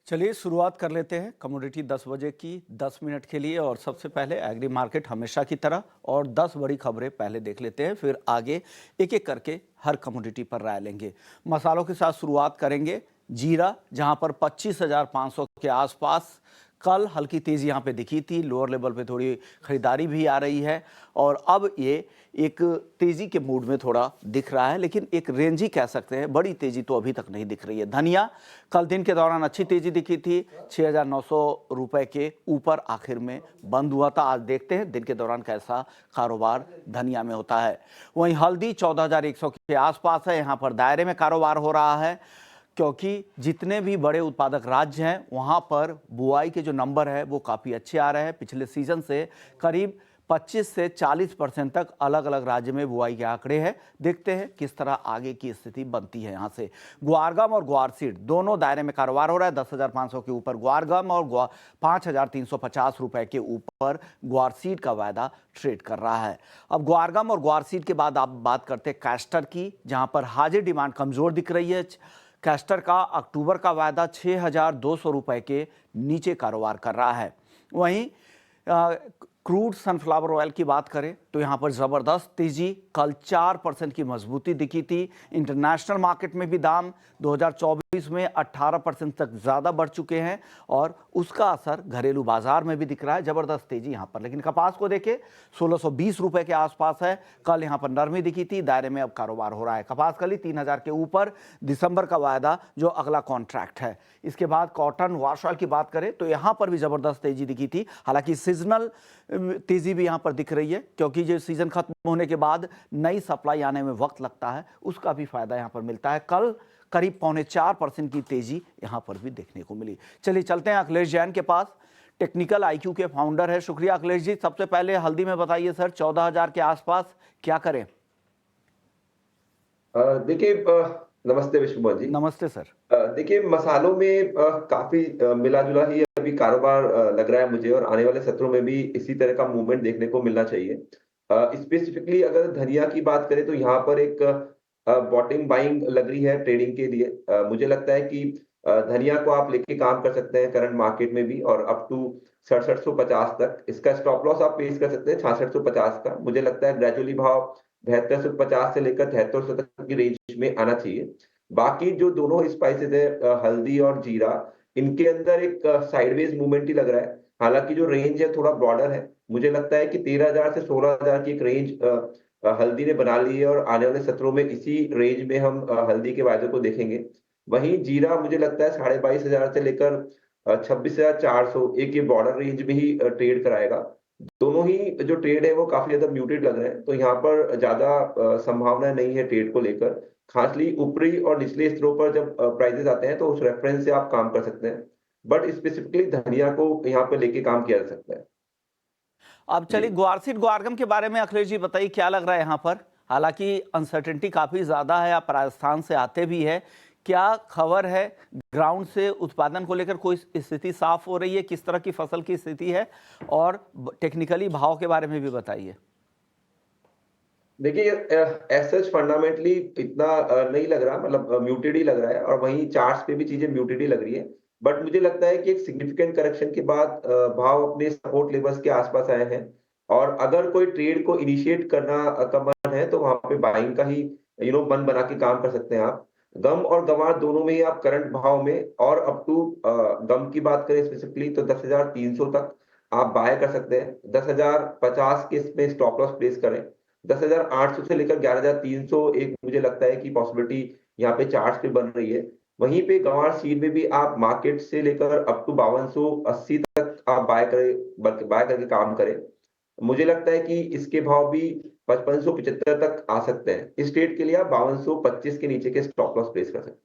चलिए शुरुआत कर लेते हैं कमोडिटी 10 बजे की 10 मिनट के लिए। और सबसे पहले एग्री मार्केट हमेशा की तरह और 10 बड़ी खबरें पहले देख लेते हैं, फिर आगे एक एक करके हर कमोडिटी पर राय लेंगे। मसालों के साथ शुरुआत करेंगे। जीरा जहां पर 25,500 के आसपास कल हल्की तेजी यहां पे दिखी थी, लोअर लेवल पे थोड़ी खरीदारी भी आ रही है और अब ये एक तेजी के मूड में थोड़ा दिख रहा है, लेकिन एक रेंज ही कह सकते हैं, बड़ी तेजी तो अभी तक नहीं दिख रही है। धनिया कल दिन के दौरान अच्छी तेजी दिखी थी, 6,900 रुपए के ऊपर आखिर में बंद हुआ था। आज देखते हैं दिन के दौरान कैसा कारोबार धनिया में होता है। वहीं हल्दी 14,100 के आसपास है, यहाँ पर दायरे में कारोबार हो रहा है, क्योंकि जितने भी बड़े उत्पादक राज्य हैं वहां पर बुआई के जो नंबर है वो काफ़ी अच्छे आ रहे हैं। पिछले सीजन से करीब 25 से 40% तक अलग अलग राज्य में बुआई के आंकड़े हैं। देखते हैं किस तरह आगे की स्थिति बनती है। यहाँ से ग्वारगम और ग्वारसीड दोनों दायरे में कारोबार हो रहा है। 10,500 के ऊपर ग्वारगम और 5,350 रुपए के ऊपर ग्वारसीड का वायदा ट्रेड कर रहा है। अब ग्वारगम और ग्वारसीड के बाद आप बात करते हैं कैस्टर की, जहां पर हाजिर डिमांड कमजोर दिख रही है। कैस्टर का अक्टूबर का वायदा 6,200 रुपए के नीचे कारोबार कर रहा है। वहीं क्रूड सनफ्लावर ऑयल की बात करें तो यहां पर जबरदस्त तेजी, कल 4% की मजबूती दिखी थी। इंटरनेशनल मार्केट में भी दाम 2024 में 18% तक ज्यादा बढ़ चुके हैं और उसका असर घरेलू बाजार में भी दिख रहा है। जबरदस्त तेजी यहां पर। लेकिन कपास को देखें, 1,620 रुपए के आसपास है, कल यहां पर नरमी दिखी थी, दायरे में अब कारोबार हो रहा है। कपास कली 3,000 के ऊपर, दिसंबर का वायदा जो अगला कॉन्ट्रैक्ट है। इसके बाद कॉटन वॉश ऑयल की बात करें तो यहां पर भी जबरदस्त तेजी दिखी थी। हालांकि सीजनल तेजी भी यहां पर दिख रही है, क्योंकि जो सीजन खत्म होने के बाद नई सप्लाई आने में वक्त लगता है, उसका भी फायदा यहां पर मिलता है। कल करीब 4.25% की तेजी यहां पर भी देखने को मिली। चलिए चलते हैं अखिलेश जैन के पास, टेक्निकल आईक्यू के फाउंडर है। शुक्रिया अखिलेश जी। सबसे पहले हल्दी में बताइए सर, 14,000 के आसपास क्या करें? देखिए, नमस्ते विश्वभर जी। नमस्ते सर। देखिए, मसालों में काफी मिला जुला ही अभी कारोबार लग रहा है मुझे, और आने वाले सत्रों में भी इसी तरह का मूवमेंट देखने को मिलना चाहिए। स्पेसिफिकली अगर धनिया की बात करें तो यहाँ पर एक बॉटम बाइंग लग रही है ट्रेडिंग के लिए। मुझे लगता है कि धनिया को आप लेके काम कर सकते हैं करंट मार्केट में भी, और अप टू 6750 तक इसका स्टॉप लॉस आप पेश कर सकते हैं, 6650 का। मुझे लगता है ग्रेजुअली भाव 7250 से लेकर 7300 तक की रेंज में आना चाहिए। बाकी जो दोनों स्पाइसेस है, हल्दी और जीरा, इनके अंदर एक साइडवेज मूवमेंट ही लग रहा है। हालांकि जो रेंज है थोड़ा ब्रॉडर है। मुझे लगता है कि 13,000 से 16,000 की एक रेंज हल्दी ने बना ली है, और आने वाले सत्रों में इसी रेंज में हम हल्दी के वायदे को देखेंगे। वहीं जीरा मुझे लगता है 22,500 से लेकर 26,400 एक ये बॉर्डर रेंज में ही ट्रेड कराएगा। दोनों ही जो ट्रेड है वो काफी ज्यादा म्यूटेड लग रहे हैं, तो यहाँ पर ज्यादा संभावना नहीं है ट्रेड को लेकर। खासली ऊपरी और निचले स्तरों पर जब प्राइसेस आते हैं तो उस रेफरेंस से आप काम कर सकते हैं, बट स्पेसिफिकली धनिया को यहाँ पे लेके काम किया जा सकता है। अब जी। चलिए ग्वारसीड ग्वारगम के बारे में अखिलेश जी बताइए, क्या लग रहा है यहाँ पर? हालांकि अनसर्टेनिटी काफी ज्यादा है, आप राजस्थान से आते भी है, क्या खबर है ग्राउंड से उत्पादन को लेकर? कोई स्थिति साफ हो रही है? किस तरह की फसल की स्थिति है? और टेक्निकली भाव के बारे में भी बताइए। देखिए, एज सच फंडामेंटली इतना नहीं लग रहा, मतलब म्यूटेड ही लग रहा है, और वहीं चार्ट्स पे भी चीजें म्यूटेड ही लग रही है। बट मुझे लगता है कि एक सिग्निफिकेंट करेक्शन के बाद भाव अपने सपोर्ट लेवल्स के आसपास आए हैं, और अगर कोई ट्रेड को इनिशिएट करना का मन है तो वहां पे बाइंग का ही मन बना के काम कर सकते हैं आप। गम और गंवार दोनों में ही आप करंट भाव में, और अप टू गम की बात करें स्पेसिफिकली तो 10,300 तक आप बाय कर सकते हैं। 10,050 के इसमें स्टॉप लॉस प्लेस करें। 10,800 से लेकर 11,300 एक मुझे लगता है कि पॉसिबिलिटी यहाँ पे चार्ट्स पे बन रही है। वहीं पे गंवार सीड में भी आप मार्केट से लेकर अप टू 5280 तक आप बाय करके काम करें। मुझे लगता है कि इसके भाव भी 5575 तक आ सकते हैं। इस ट्रेड के लिए आप 5225 के नीचे के स्टॉप लॉस प्लेस कर सकते हैं।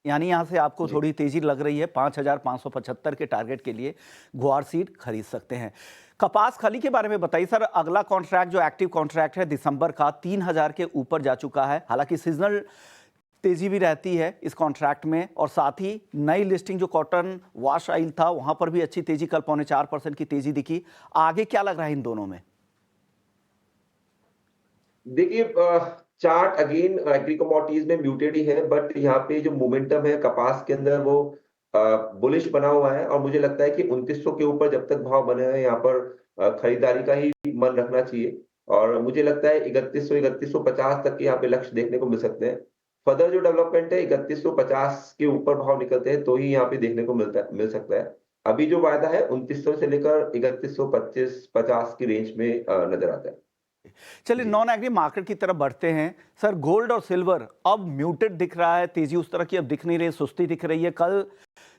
यानी यहां से आपको जी। थोड़ी तेजी लग रही है, 5,575 के टारगेट के लिए ग्वार सीड खरीद सकते हैं। कपास खली के बारे में बताइए सर, अगला कॉन्ट्रैक्ट जो एक्टिव कॉन्ट्रैक्ट है दिसंबर का 3,000 के ऊपर जा चुका है। हालांकि सीजनल तेजी भी रहती है इस कॉन्ट्रैक्ट में, और साथ ही नई लिस्टिंग जो कॉटन वॉश ऑयल था वहां पर भी अच्छी तेजी, कल 4.25% की तेजी दिखी। आगे क्या लग रहा है इन दोनों में? देखिए, चार्ट अगेन एग्री कमोडिटीज में म्यूटेड ही है, बट यहाँ पे जो मोमेंटम है कपास के अंदर वो बुलिश बना हुआ है और मुझे लगता है कि 2900 के ऊपर जब तक भाव बने हैं यहाँ पर खरीदारी का ही मन रखना चाहिए और मुझे लगता है 3100 3150 तक के यहाँ पे लक्ष्य देखने को मिल सकते हैं। फर्दर जो डेवलपमेंट है 3150 के ऊपर भाव निकलते हैं तो ही यहाँ पे देखने को मिल सकता है। अभी जो वायदा है 2900 से लेकर 3125 50 की रेंज में नज़र आता है। चलिए जी। नॉन एग्री मार्केट की तरफ बढ़ते हैं। सर गोल्ड और सिल्वर अब म्यूटेड दिख रहा है, तेजी उस तरह की अब दिख नहीं रही, सुस्ती दिख रही है। कल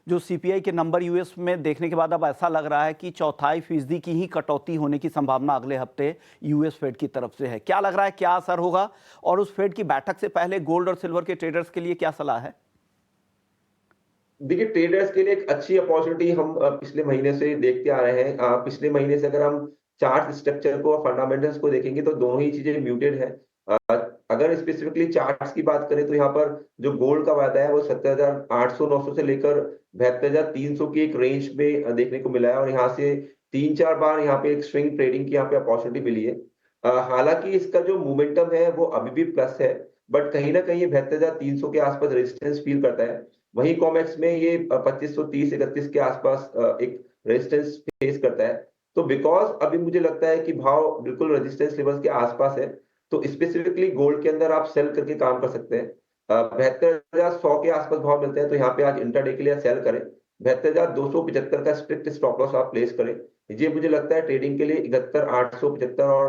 जो सीपीआई के नंबर यूएस में देखने के बाद अब ऐसा लग रहा है कि 0.25% की ही कटौती होने की संभावना अगले हफ्ते यूएस फेड की तरफ से है। क्या लग रहा है, क्या असर होगा और उस फेड की बैठक से पहले गोल्ड और सिल्वर के ट्रेडर्स के लिए क्या सलाह है? देखिए, ट्रेडर्स के लिए एक अच्छी अपॉर्चुनिटी हम पिछले महीने से देखते आ रहे हैं। पिछले महीने से अगर हम चार्ट स्ट्रक्चर को और फंडामेंटल्स को देखेंगे तो दोनों ही चीज़ें म्यूटेड हैं। अ, अगर स्पेसिफिकली चार्ट्स की बात करें तो यहाँ पर जो गोल्ड का वायदा है वो 70,800-900 से लेकर 72,300 की एक रेंज में देखने को मिला है और यहाँ से 3-4 बार यहाँ पे एक स्विंग ट्रेडिंग की यहाँ पे अपॉर्चुनिटी मिली है। हालाँकि इसका जो मोमेंटम है वो अभी भी प्लस है, बट कहीं न कहीं 72,300 के आसपास रेजिस्टेंस फील करता है। वहीं कॉमेक्स में ये 2530-31 के आसपास एक रेजिस्टेंस फेस करता है। तो बिकॉज़ अभी मुझे लगता है कि भाव बिल्कुल रेजिस्टेंस लेवल्स के आसपास है, तो स्पेसिफिकली गोल्ड के अंदर आप सेल करके काम कर सकते हैं। 72,100 के आसपास भाव मिलते हैं, तो यहाँ पे आज इंट्राडे के लिए सेल करें। 72,275 का स्ट्रिक्ट स्टॉप लॉस आप प्लेस करें। ये मुझे लगता है ट्रेडिंग के लिए 71,875 और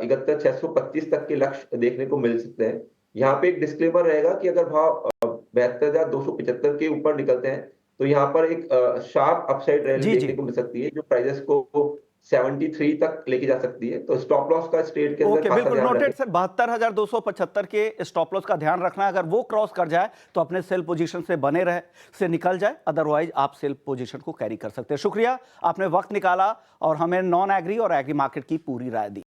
71,625 तक के लक्ष्य देखने को मिल सकते हैं। यहाँ पे एक डिस्क्लेमर रहेगा कि अगर भाव 72,275 के ऊपर निकलते हैं, तो यहाँ पर एक शार्प अपसाइड रैली जी देखने जी। को मिल सकती है, जो प्राइसेस को 73 तक लेके जा सकती है। तो स्टॉप लॉस का इस ट्रेड के अंदर ओके, खासा बिल्कुल ध्यान रखें। Noted sir. 72,275 के स्टॉप लॉस का ध्यान रखना है। अगर वो क्रॉस कर जाए तो अपने सेल पोजीशन से बने रहे, से निकल जाए, अदरवाइज आप सेल पोजीशन को कैरी कर सकते हैं। शुक्रिया, आपने वक्त निकाला और हमें नॉन एग्री और एग्री मार्केट की पूरी राय दी।